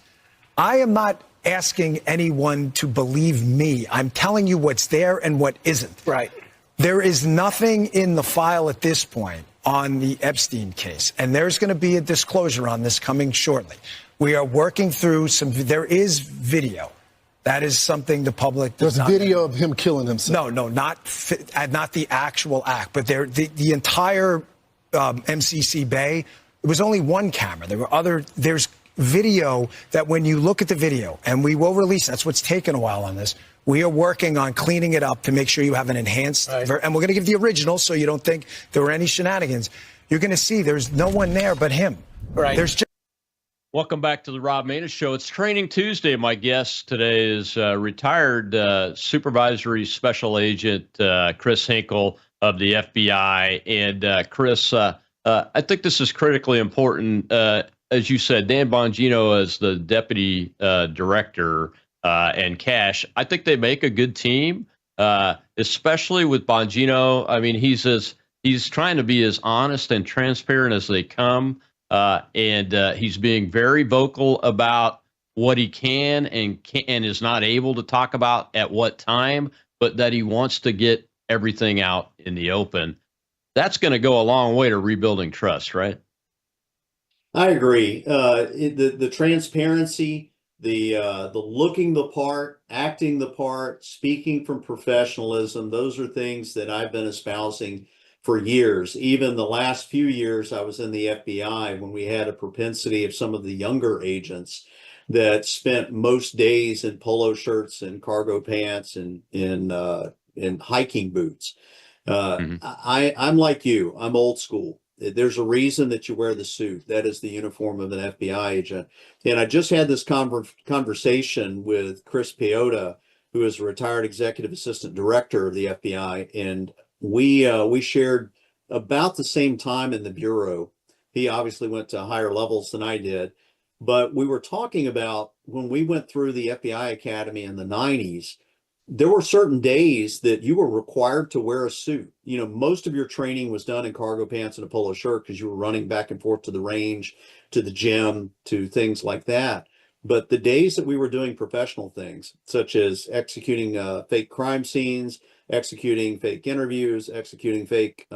I am not asking anyone to believe me. I'm telling you what's there and what isn't. Right. There is nothing in the file at this point on the Epstein case, and there's going to be a disclosure on this coming shortly. We are working through there is video. That is something the public does not. There's video of him killing himself. No, not the actual act, but the entire MCC Bay. There was only one camera. There's video that when you look at the video, and we will release, that's what's taken a while on this. We are working on cleaning it up to make sure you have an enhanced, and we're going to give the original so you don't think there were any shenanigans. You're going to see there's no one there but him. Right. Welcome back to the Rob Maness Show. It's Training Tuesday. My guest today is retired Supervisory Special Agent Chris Hinkle of the FBI. And Chris, I think this is critically important. As you said, Dan Bongino as the Deputy Director and Cash, I think they make a good team, especially with Bongino. I mean, he's trying to be as honest and transparent as they come. And he's being very vocal about what he can and is not able to talk about at what time, but that he wants to get everything out in the open. That's going to go a long way to rebuilding trust, right? I agree. The transparency, the looking the part, acting the part, speaking from professionalism, those are things that I've been espousing for years. Even the last few years I was in the FBI, when we had a propensity of some of the younger agents that spent most days in polo shirts and cargo pants and in hiking boots. I'm like you. I'm old school. There's a reason that you wear the suit. That is the uniform of an FBI agent. And I just had this conversation with Chris Piota, who is a retired executive assistant director of the FBI, and we shared about the same time in the Bureau. He obviously went to higher levels than I did, but we were talking about when we went through the FBI Academy in the 90s, there were certain days that you were required to wear a suit. You know, most of your training was done in cargo pants and a polo shirt because you were running back and forth to the range, to the gym, to things like that. But the days that we were doing professional things, such as executing fake crime scenes, executing fake interviews, executing fake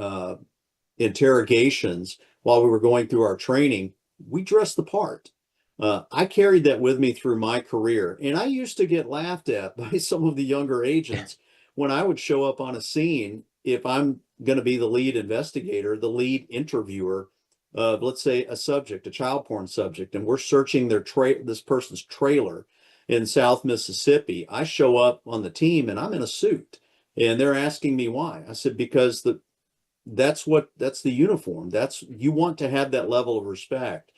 interrogations while we were going through our training, we dressed the part. I carried that with me through my career, and I used to get laughed at by some of the younger agents when I would show up on a scene. If I'm going to be the lead investigator, the lead interviewer of, let's say, a subject, a child porn subject, and we're searching this person's trailer in South Mississippi, I show up on the team and I'm in a suit, and they're asking me why. I said, because that's the uniform. You want to have that level of respect.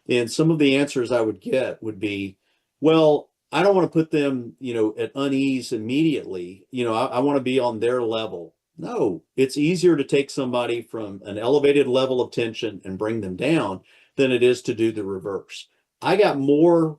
And some of the answers I would get would be, well, I don't want to put them, at unease immediately. I want to be on their level. No, it's easier to take somebody from an elevated level of tension and bring them down than it is to do the reverse. I got more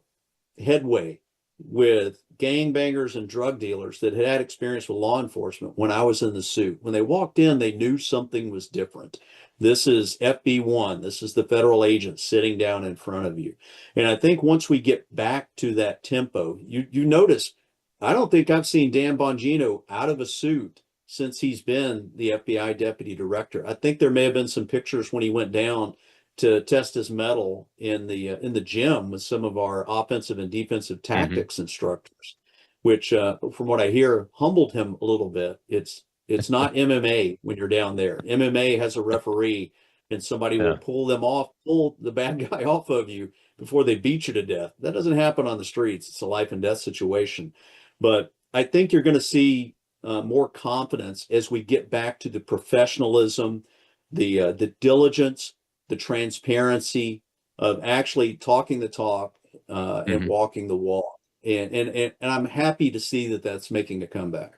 headway with gangbangers and drug dealers that had experience with law enforcement when I was in the suit. When they walked in, they knew something was different. This is FB1. This is the federal agent sitting down in front of you. And I think once we get back to that tempo, you notice, I don't think I've seen Dan Bongino out of a suit since he's been the FBI deputy director. I think there may have been some pictures when he went down to test his mettle in the gym with some of our offensive and defensive tactics instructors, which from what I hear humbled him a little bit. It's not MMA when you're down there. MMA has a referee and somebody will pull the bad guy off of you before they beat you to death. That doesn't happen on the streets. It's a life and death situation. But I think you're going to see more confidence as we get back to the professionalism, the diligence, the transparency of actually talking the talk and walking the walk. And I'm happy to see that that's making a comeback.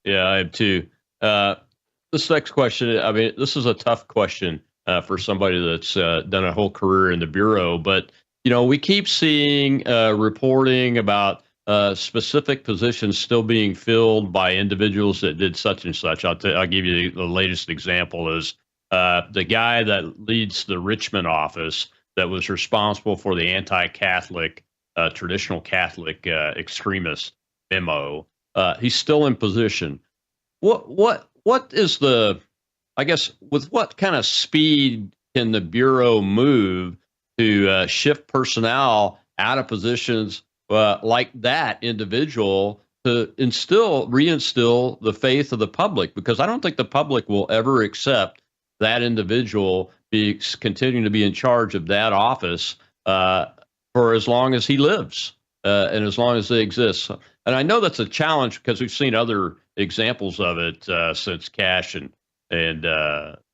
Yeah, I am too. This next question, I mean, this is a tough question for somebody that's done a whole career in the Bureau, but, we keep seeing reporting about specific positions still being filled by individuals that did such and such. I'll give you the latest example is the guy that leads the Richmond office that was responsible for the anti-Catholic, traditional Catholic extremist memo. He's still in position. What is I guess, with what kind of speed can the Bureau move to shift personnel out of positions like that individual to reinstill the faith of the public? Because I don't think the public will ever accept that individual continuing to be in charge of that office for as long as he lives and as long as they exist. And I know that's a challenge because we've seen other examples of it since Cash and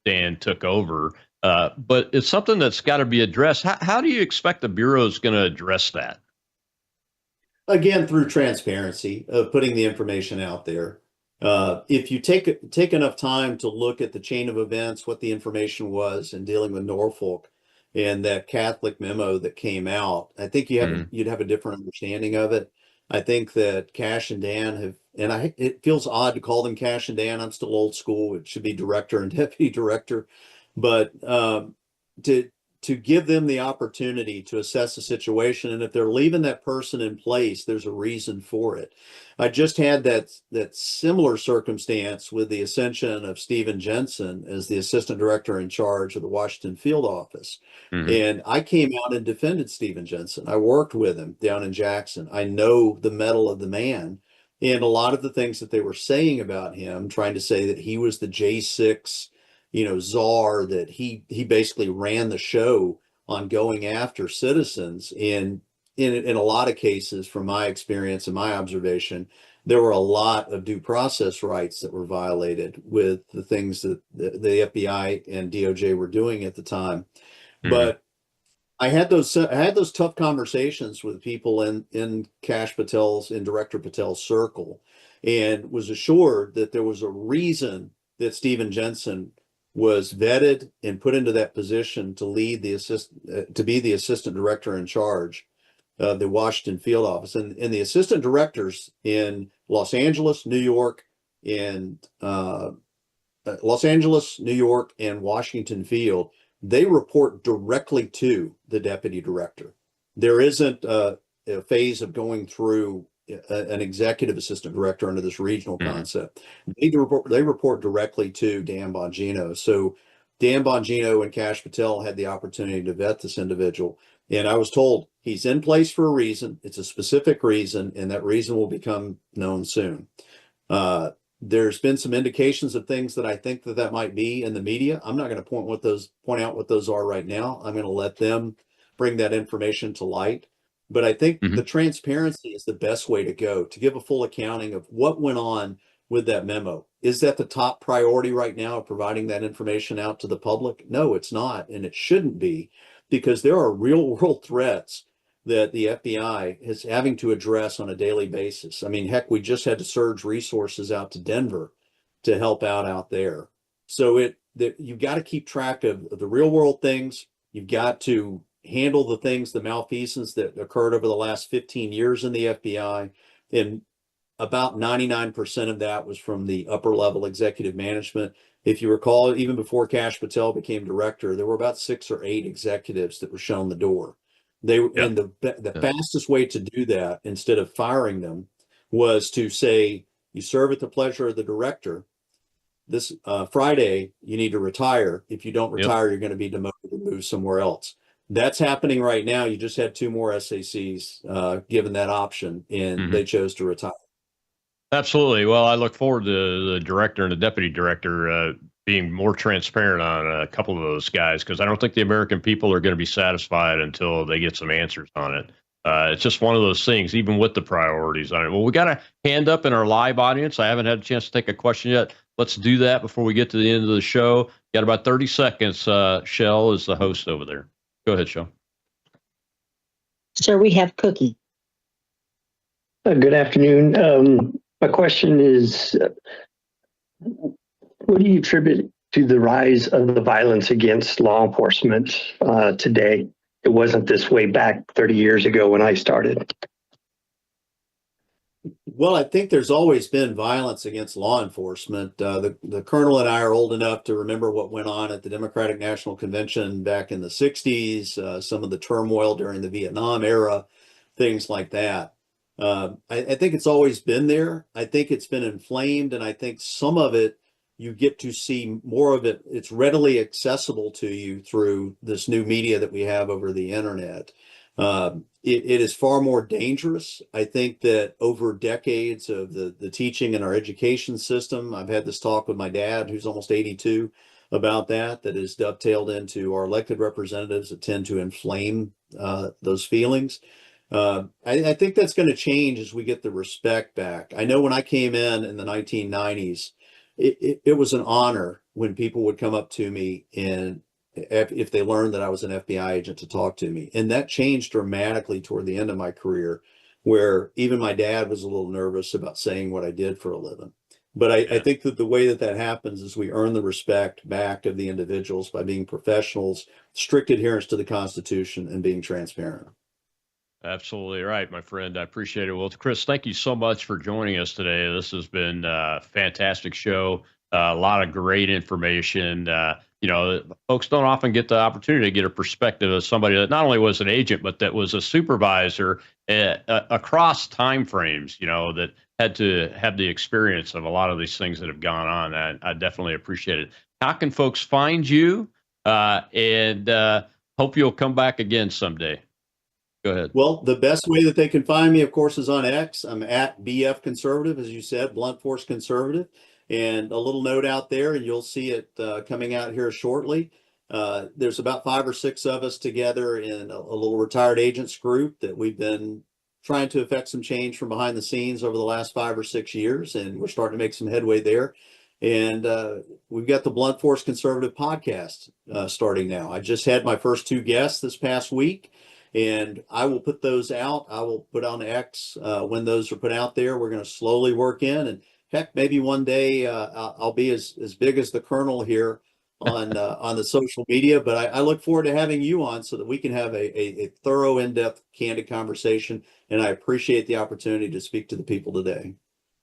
Dan took over. But it's something that's got to be addressed. How do you expect the Bureau is going to address that? Again, through transparency of putting the information out there. If you take enough time to look at the chain of events, what the information was, and dealing with Norfolk and that Catholic memo that came out, I think you'd have a different understanding of it. I think that Cash and Dan have, and it feels odd to call them Cash and Dan. I'm still old school. It should be director and deputy director, but to give them the opportunity to assess the situation. And if they're leaving that person in place, there's a reason for it. I just had that similar circumstance with the ascension of Stephen Jensen as the assistant director in charge of the Washington field office. And I came out and defended Stephen Jensen. I worked with him down in Jackson. I know the mettle of the man. And a lot of the things that they were saying about him, trying to say that he was the J6 czar, that he basically ran the show on going after citizens. In a lot of cases, from my experience and my observation, there were a lot of due process rights that were violated with the things that the FBI and DOJ were doing at the time. But I had those tough conversations with people in Director Patel's circle, and was assured that there was a reason that Stephen Jensen was vetted and put into that position to lead to be the assistant director in charge the Washington field office, and the assistant directors in Los Angeles, New York, and New York, and Washington field, they report directly to the deputy director. There isn't a phase of going through an executive assistant director under this regional concept. They report directly to Dan Bongino. So Dan Bongino and Kash Patel had the opportunity to vet this individual. And I was told he's in place for a reason. It's a specific reason, and that reason will become known soon. There's been some indications of things that I think that might be in the media. I'm not going to point out what those are right now. I'm going to let them bring that information to light. But I think the transparency is the best way to go, to give a full accounting of what went on with that memo. Is that the top priority right now, of providing that information out to the public? No, it's not, and it shouldn't be, because there are real world threats that the FBI is having to address on a daily basis. I mean, heck, we just had to surge resources out to Denver to help out there. So you've got to keep track of the real world things. You've got to handle the things, the malfeasance that occurred over the last 15 years in the FBI. And about 99% of that was from the upper level executive management. If you recall, even before Kash Patel became director, there were about 6 or 8 executives that were shown the door. And the fastest way to do that, instead of firing them, was to say, you serve at the pleasure of the director. This Friday, you need to retire. If you don't retire, you're going to be demoted and move somewhere else. That's happening right now. You just had 2 more SACs given that option, and they chose to retire. Absolutely. Well, I look forward to the director and the deputy director being more transparent on a couple of those guys, because I don't think the American people are going to be satisfied until they get some answers on it. It's just one of those things, even with the priorities on it. Well, we got a hand up in our live audience. I haven't had a chance to take a question yet. Let's do that before we get to the end of the show. Got about 30 seconds. Shell is the host over there. Go ahead, Shell. Sir, we have Cookie. Good afternoon. My question is, what do you attribute to the rise of the violence against law enforcement today? It wasn't this way back 30 years ago when I started. Well, I think there's always been violence against law enforcement. The Colonel and I are old enough to remember what went on at the Democratic National Convention back in the 60s, some of the turmoil during the Vietnam era, things like that. I think it's always been there. I think it's been inflamed, and I think some of it, you get to see more of it. It's readily accessible to you through this new media that we have over the internet. It is far more dangerous. I think that over decades of the teaching in our education system, I've had this talk with my dad, who's almost 82, about that is dovetailed into our elected representatives that tend to inflame those feelings. I think that's going to change as we get the respect back. I know when I came in the 1990s, it was an honor when people would come up to me and if they learned that I was an FBI agent, to talk to me. And that changed dramatically toward the end of my career, where even my dad was a little nervous about saying what I did for a living. But I think that the way that happens is we earn the respect back of the individuals by being professionals, strict adherence to the Constitution, and being transparent. Absolutely right, my friend. I appreciate it. Well, Chris, thank you so much for joining us today. This has been a fantastic show. A lot of great information. Folks don't often get the opportunity to get a perspective of somebody that not only was an agent, but that was a supervisor across time frames, that had to have the experience of a lot of these things that have gone on. I definitely appreciate it. How can folks find you? And hope you'll come back again someday. Go ahead. Well, the best way that they can find me, of course, is on X. I'm at BF Conservative, as you said, Blunt Force Conservative. And a little note out there, and you'll see it coming out here shortly. There's about 5 or 6 of us together in a little retired agents group that we've been trying to affect some change from behind the scenes over the last 5 or 6 years, and we're starting to make some headway there. And we've got the Blunt Force Conservative podcast starting now. I just had my first 2 guests this past week, and I will put those out. I will put on X when those are put out there. We're going to slowly work in, and heck, maybe one day I'll be as big as the Colonel here on the social media, but I look forward to having you on so that we can have a thorough, in-depth, candid conversation. And I appreciate the opportunity to speak to the people today.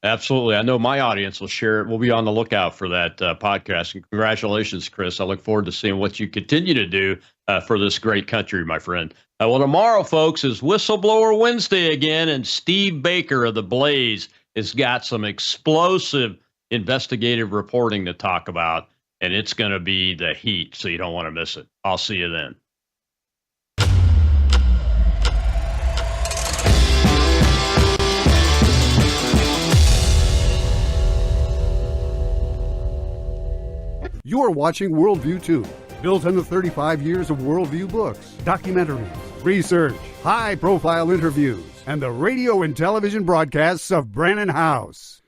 Absolutely. I know my audience will share it. We'll be on the lookout for that podcast. And congratulations, Chris. I look forward to seeing what you continue to do for this great country, my friend. Well, tomorrow, folks, is Whistleblower Wednesday again, and Steve Baker of The Blaze has got some explosive investigative reporting to talk about, and it's going to be the heat, so you don't want to miss it. I'll see you then. You are watching Worldview 2, built on the 35 years of Worldview books, documentaries, research, high-profile interviews, and the radio and television broadcasts of Brannon House.